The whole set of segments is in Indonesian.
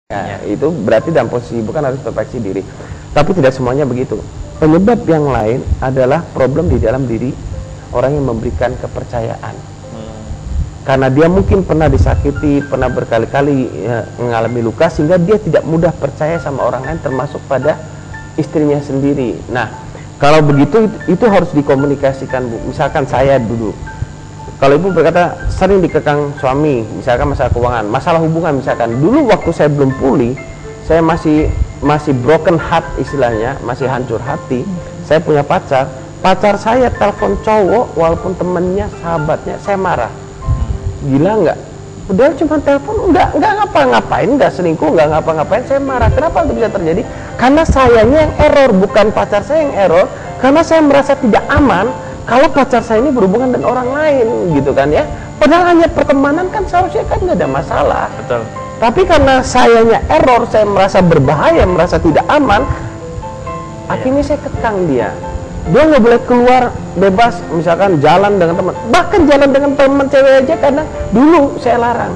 Ya, itu berarti dalam posisi bukan harus introspeksi diri. Tapi tidak semuanya begitu. Penyebab yang lain adalah problem di dalam diri orang yang memberikan kepercayaan. Karena dia mungkin pernah disakiti, pernah berkali-kali mengalami luka, sehingga dia tidak mudah percaya sama orang lain, termasuk pada istrinya sendiri. Nah, kalau begitu itu harus dikomunikasikan, Bu. Misalkan saya dulu, kalau ibu berkata sering dikekang suami, misalkan masalah keuangan, masalah hubungan, misalkan dulu waktu saya belum pulih, saya masih broken heart istilahnya, masih hancur hati. Saya punya pacar saya telepon cowok walaupun temennya, sahabatnya, saya marah. Gila nggak? Udah cuma telepon, nggak ngapa-ngapain, nggak selingkuh, nggak ngapa-ngapain, saya marah. Kenapa itu bisa terjadi? Karena sayanya yang error, bukan pacar saya yang error. Karena saya merasa tidak aman kalau pacar saya ini berhubungan dengan orang lain, gitu kan ya. Padahal hanya pertemanan kan seharusnya kan nggak ada masalah. Betul. Tapi karena sayanya error, saya merasa berbahaya, merasa tidak aman, akhirnya saya kekang dia. Dia nggak boleh keluar bebas, misalkan jalan dengan teman, bahkan jalan dengan teman cewek aja kadang dulu saya larang.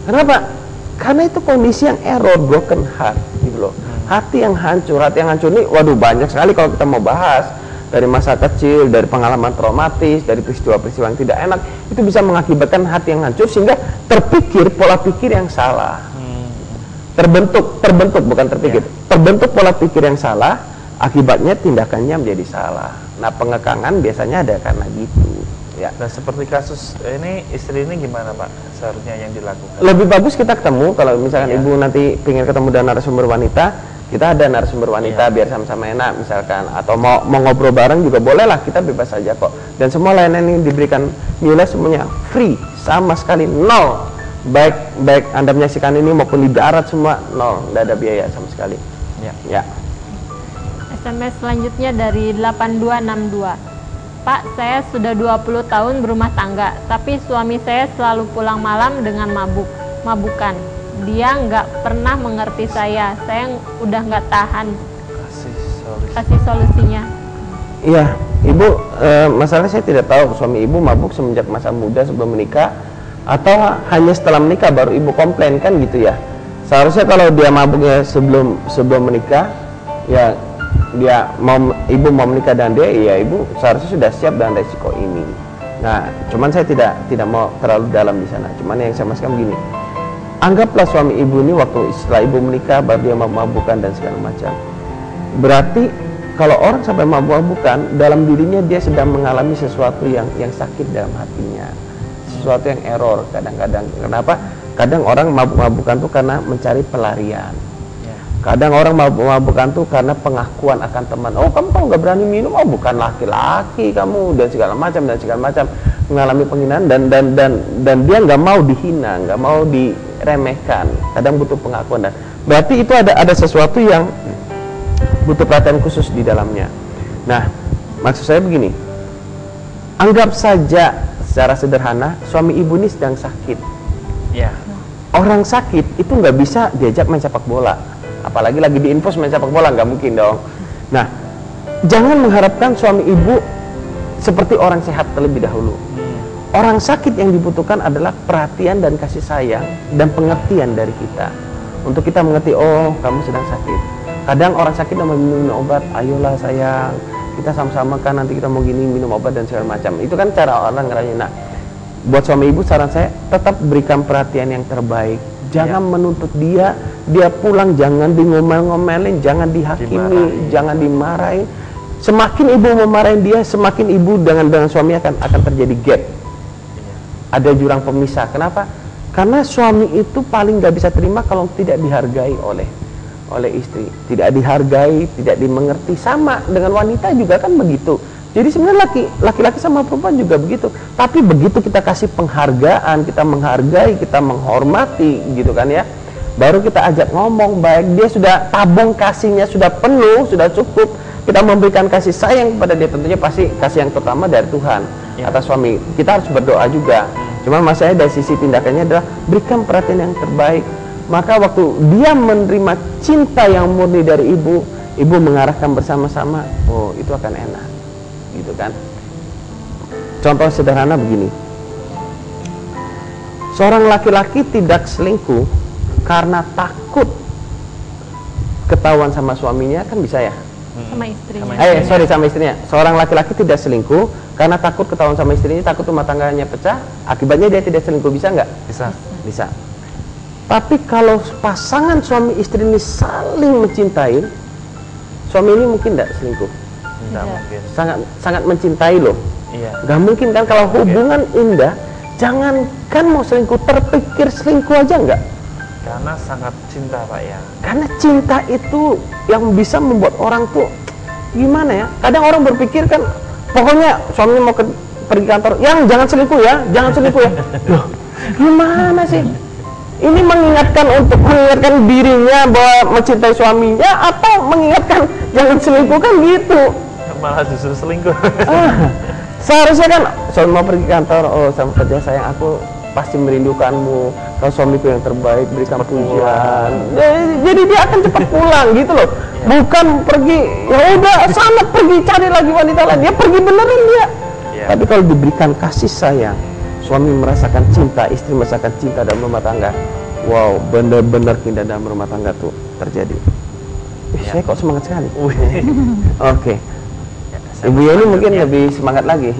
Kenapa? Karena itu kondisi yang error, broken heart, gitu loh. Hati yang hancur ini, waduh banyak sekali kalau kita mau bahas. Dari masa kecil, dari pengalaman traumatis, dari peristiwa-peristiwa yang tidak enak, itu bisa mengakibatkan hati yang hancur sehingga terpikir pola pikir yang salah. Terbentuk bukan terpikir. Terbentuk pola pikir yang salah, akibatnya tindakannya menjadi salah. Nah, pengekangan biasanya ada karena gitu. Ya. Nah, seperti kasus ini, istri ini gimana Pak seharusnya yang dilakukan? Lebih bagus kita ketemu, kalau misalkan ibu nanti pengen ketemu dengan narasumber wanita, kita ada narasumber wanita biar sama-sama enak misalkan, atau mau ngobrol bareng juga boleh lah, kita bebas saja kok. Dan semua layanan ini diberikan nilai semuanya free, sama sekali nol. Baik Anda menyaksikan ini maupun di darat semua nol, tidak ada biaya sama sekali. Ya. SMS selanjutnya dari 8262. Pak, saya sudah 20 tahun berumah tangga, tapi suami saya selalu pulang malam dengan mabukan. Dia nggak pernah mengerti saya udah nggak tahan. Kasih solusinya. Iya, ibu, masalahnya saya tidak tahu suami ibu mabuk semenjak masa muda sebelum menikah, atau hanya setelah menikah baru ibu komplain, kan gitu ya. Seharusnya kalau dia mabuknya sebelum menikah, ya ibu mau menikah dengan dia, ya ibu seharusnya sudah siap dengan resiko ini. Nah, cuman saya tidak mau terlalu dalam di sana. Cuman yang saya maksudkan begini, anggaplah suami ibu ini waktu setelah ibu menikah baru dia mabuk-mabukan dan segala macam. Berarti kalau orang sampai mabuk-mabukan, dalam dirinya dia sedang mengalami sesuatu yang sakit dalam hatinya, sesuatu yang error kadang-kadang. Kenapa? Kadang orang mabuk-mabukan tuh karena mencari pelarian. Kadang orang mabuk-mabukan tuh karena pengakuan akan teman. Oh, kamu kok nggak berani minum? Oh, bukan laki-laki kamu, dan segala macam mengalami penghinaan, dan dia nggak mau dihina, nggak mau diremehkan. Kadang butuh pengakuan, dan berarti itu ada sesuatu yang butuh perhatian khusus di dalamnya. Nah, maksud saya begini, anggap saja secara sederhana suami ibu ini sedang sakit. Orang sakit itu nggak bisa diajak main sepak bola, apalagi lagi diinfus main sepak bola, nggak mungkin dong. Nah, jangan mengharapkan suami ibu seperti orang sehat terlebih dahulu. Orang sakit yang dibutuhkan adalah perhatian dan kasih sayang dan pengertian dari kita, untuk kita mengerti, oh kamu sedang sakit. Kadang orang sakit mau minum obat, ayolah sayang, kita sama-sama kan, nanti kita mau gini, minum obat dan segala macam. Itu kan cara orang ngerayu. Nah, buat suami ibu saran saya, tetap berikan perhatian yang terbaik. Jangan menuntut dia pulang, jangan di ngomel-ngomelin, jangan dihakimi, jangan dimarahin. Semakin ibu memarahin dia, semakin ibu dengan suami akan terjadi gap. Ada jurang pemisah. Kenapa? Karena suami itu paling nggak bisa terima kalau tidak dihargai oleh istri, tidak dihargai, tidak dimengerti. Sama dengan wanita juga kan begitu. Jadi sebenarnya laki-laki sama perempuan juga begitu. Tapi begitu kita kasih penghargaan, kita menghargai, kita menghormati, gitu kan ya, baru kita ajak ngomong baik. Dia sudah tabung kasihnya sudah penuh, sudah cukup. Kita memberikan kasih sayang kepada dia, tentunya pasti kasih yang pertama dari Tuhan atas suami. Kita harus berdoa juga. Cuma masalahnya dari sisi tindakannya adalah berikan perhatian yang terbaik. Maka waktu dia menerima cinta yang murni dari ibu mengarahkan bersama-sama, oh itu akan enak, gitu kan. Contoh sederhana begini, seorang laki-laki tidak selingkuh karena takut ketahuan sama suaminya, kan bisa ya? Sama istrinya. Sama istrinya. Seorang laki-laki tidak selingkuh karena takut ketahuan sama istrinya, takut rumah tangganya pecah, akibatnya dia tidak selingkuh, bisa nggak? Bisa. Tapi kalau pasangan suami istri ini saling mencintai, suami ini mungkin tidak selingkuh. Tidak mungkin. Sangat mencintai loh. Iya. Gak mungkin kan kalau hubungan indah, jangankan mau selingkuh, terpikir selingkuh aja nggak. Karena sangat cinta Pak ya. Karena cinta itu yang bisa membuat orang tuh gimana ya? Kadang orang berpikir kan, pokoknya suaminya mau pergi kantor, yang jangan selingkuh ya, jangan selingkuh ya. Loh, gimana sih? Ini mengingatkan dirinya bahwa mencintai suaminya, atau mengingatkan jangan selingkuh, kan gitu? Malah justru selingkuh. Seharusnya kan suami mau pergi kantor, oh sama kerja sayang, aku pasti merindukanmu, kau suamiku yang terbaik, berikan pujian. Jadi dia akan cepat pulang gitu loh. Bukan pergi, ya udah sana pergi cari lagi wanita lain. Dia pergi beneran dia. Tapi kalau diberikan kasih sayang, suami merasakan cinta, istri merasakan cinta dalam rumah tangga. Wow, benar-benar keindahan dalam rumah tangga tuh terjadi. Saya kok semangat sekali. Oke. Ibu Yeni mungkin lebih semangat lagi.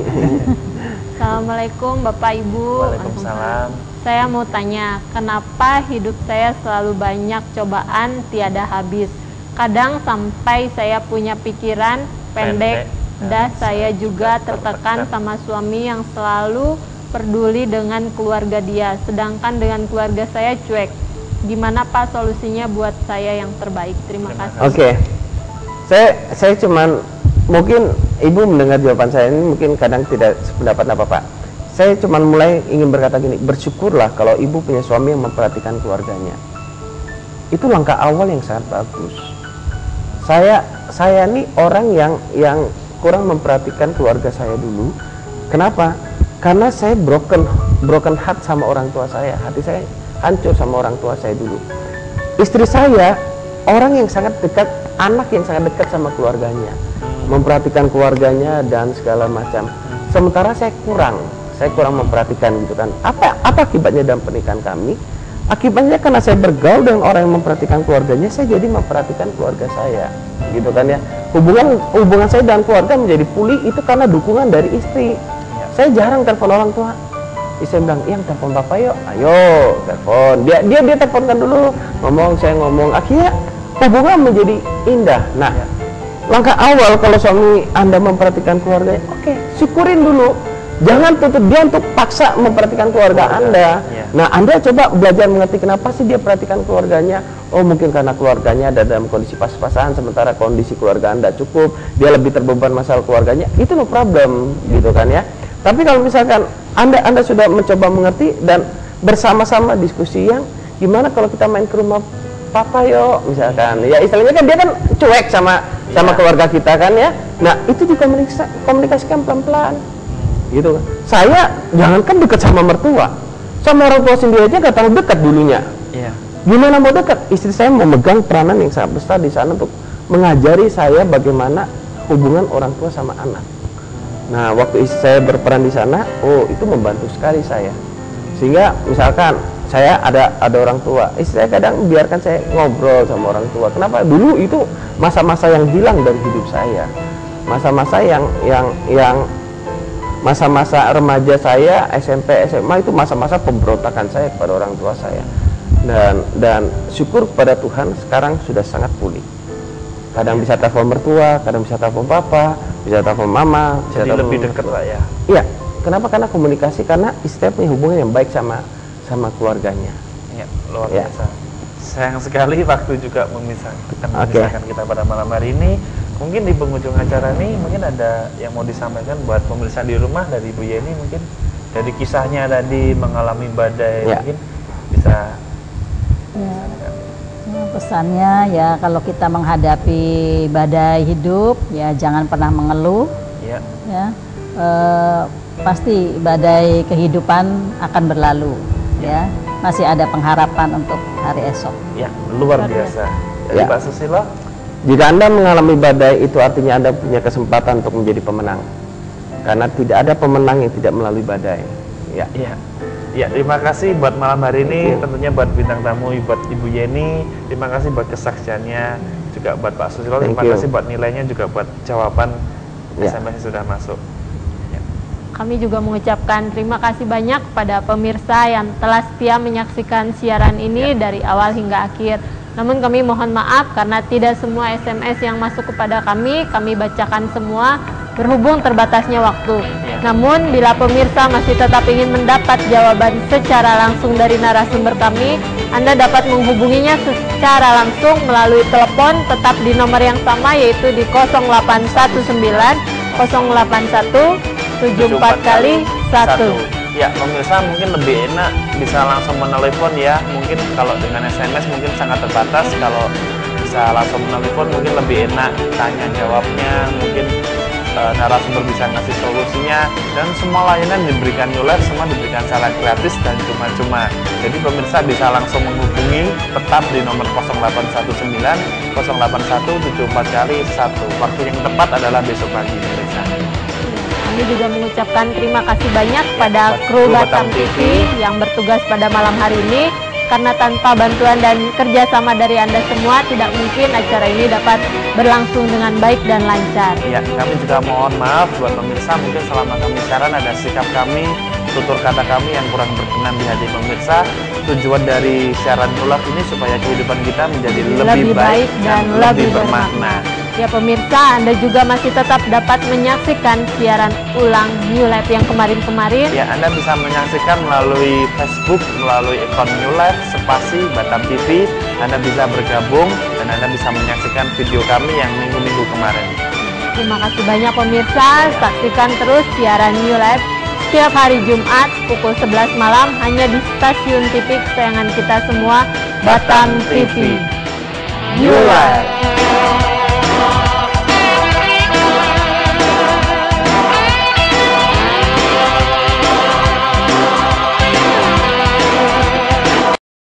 Assalamualaikum Bapak Ibu. Waalaikumsalam. Saya mau tanya, kenapa hidup saya selalu banyak cobaan tiada habis? Kadang sampai saya punya pikiran pendek, dan saya juga tertekan sama suami yang selalu peduli dengan keluarga dia, sedangkan dengan keluarga saya cuek. Gimana Pak solusinya buat saya yang terbaik? Terima kasih. Oke. Saya cuman, mungkin Ibu mendengar jawaban saya ini mungkin kadang tidak sependapat apa Pak. Saya cuma mulai ingin berkata gini, bersyukurlah kalau Ibu punya suami yang memperhatikan keluarganya. Itu langkah awal yang sangat bagus. Saya nih orang yang kurang memperhatikan keluarga saya dulu. Kenapa? Karena saya broken heart sama orang tua saya. Hati saya hancur sama orang tua saya dulu. Istri saya orang yang sangat dekat, anak yang sangat dekat sama keluarganya, memperhatikan keluarganya dan segala macam. Sementara saya kurang memperhatikan gitu kan. Apa akibatnya dalam pernikahan kami? Akibatnya karena saya bergaul dengan orang yang memperhatikan keluarganya, saya jadi memperhatikan keluarga saya, gitu kan ya. Hubungan saya dengan keluarga menjadi pulih itu karena dukungan dari istri. Saya jarang telepon orang tua. Istri bilang, yang telepon bapak yuk, ayo telepon. Dia teleponkan dulu, saya ngomong. Akhirnya hubungan menjadi indah. Nah, langkah awal kalau suami Anda memperhatikan keluarga, oke, syukurin dulu. Jangan tutup dia untuk paksa memperhatikan keluarga Anda. Nah, Anda coba belajar mengerti kenapa sih dia perhatikan keluarganya. Oh, mungkin karena keluarganya ada dalam kondisi pas-pasan, sementara kondisi keluarga Anda cukup, dia lebih terbeban masalah keluarganya. Itu no problem, gitu kan ya. Tapi kalau misalkan Anda sudah mencoba mengerti dan bersama-sama diskusi yang gimana kalau kita main ke rumah papa yuk, misalkan. Ya istilahnya kan dia kan cuek sama keluarga kita kan ya. Nah, itu dikomunikasikan pelan-pelan. Gitu kan. Saya jangankan dekat sama mertua, sama orang tua sendiri aja gak terlalu dekat dulunya. Gimana mau dekat? Istri saya memegang peranan yang sangat besar di sana untuk mengajari saya bagaimana hubungan orang tua sama anak. Nah, waktu istri saya berperan di sana, oh itu membantu sekali saya. Sehingga misalkan saya ada orang tua, istri saya kadang biarkan saya ngobrol sama orang tua. Kenapa? Dulu itu masa-masa yang hilang dari hidup saya, masa-masa yang masa-masa remaja saya, SMP, SMA itu masa-masa pemberontakan saya kepada orang tua saya. Dan syukur kepada Tuhan sekarang sudah sangat pulih. Kadang bisa telepon mertua, kadang bisa telepon papa, bisa telepon mama, bisa jadi telepon lebih dekat Pak ya. Iya. Kenapa? Karena komunikasi, karena istri punya hubungan yang baik sama keluarganya. Iya, luar biasa. Sayang sekali waktu juga memisahkan kita pada malam hari ini. Mungkin di penghujung acara ini mungkin ada yang mau disampaikan buat pemirsa di rumah dari Ibu Yeni, mungkin dari kisahnya tadi mengalami badai, mungkin bisa pesannya ya, kalau kita menghadapi badai hidup ya jangan pernah mengeluh. Pasti badai kehidupan akan berlalu. Masih ada pengharapan untuk hari esok. Luar biasa. Jadi Pak Susilo, jika Anda mengalami badai, itu artinya Anda punya kesempatan untuk menjadi pemenang. Karena tidak ada pemenang yang tidak melalui badai. Ya, terima kasih buat malam hari ini, tentunya buat bintang tamu, buat Ibu Yeni, terima kasih buat kesaksiannya, juga buat Pak Susilo, terima kasih buat nilainya, juga buat jawaban SMS yang sudah masuk. Ya. Kami juga mengucapkan terima kasih banyak kepada pemirsa yang telah setia menyaksikan siaran ini dari awal hingga akhir. Namun kami mohon maaf karena tidak semua SMS yang masuk kepada kami bacakan semua, berhubung terbatasnya waktu. Namun bila pemirsa masih tetap ingin mendapat jawaban secara langsung dari narasumber kami, Anda dapat menghubunginya secara langsung melalui telepon tetap di nomor yang sama, yaitu di 0819 081 74 kali 1. Ya, pemirsa mungkin lebih enak bisa langsung menelepon ya. Mungkin kalau dengan SMS mungkin sangat terbatas. Kalau bisa langsung menelepon mungkin lebih enak, tanya jawabnya, mungkin narasumber bisa ngasih solusinya, dan semua layanan diberikan New Life, semua diberikan secara gratis dan cuma-cuma. Jadi pemirsa bisa langsung menghubungi tetap di nomor 0819 081 74 kali 1. Waktu yang tepat adalah besok pagi, pemirsa. Kami juga mengucapkan terima kasih banyak pada kru Batam TV yang bertugas pada malam hari ini, karena tanpa bantuan dan kerjasama dari Anda semua, tidak mungkin acara ini dapat berlangsung dengan baik dan lancar. Ya, kami juga mohon maaf buat pemirsa, mungkin selama kami siaran ada sikap kami, tutur kata kami yang kurang berkenan di hati pemirsa. Tujuan dari siaran New Life ini supaya kehidupan kita menjadi lebih baik dan lebih bermakna. Ya pemirsa, Anda juga masih tetap dapat menyaksikan siaran ulang New Life yang kemarin-kemarin. Ya, Anda bisa menyaksikan melalui Facebook, melalui akun New Life spasi Batam TV. Anda bisa bergabung dan Anda bisa menyaksikan video kami yang minggu-minggu kemarin. Terima kasih banyak pemirsa, saksikan terus siaran New Life setiap hari Jumat pukul 11 malam hanya di stasiun TV kesayangan kita semua, Batam TV. New Life.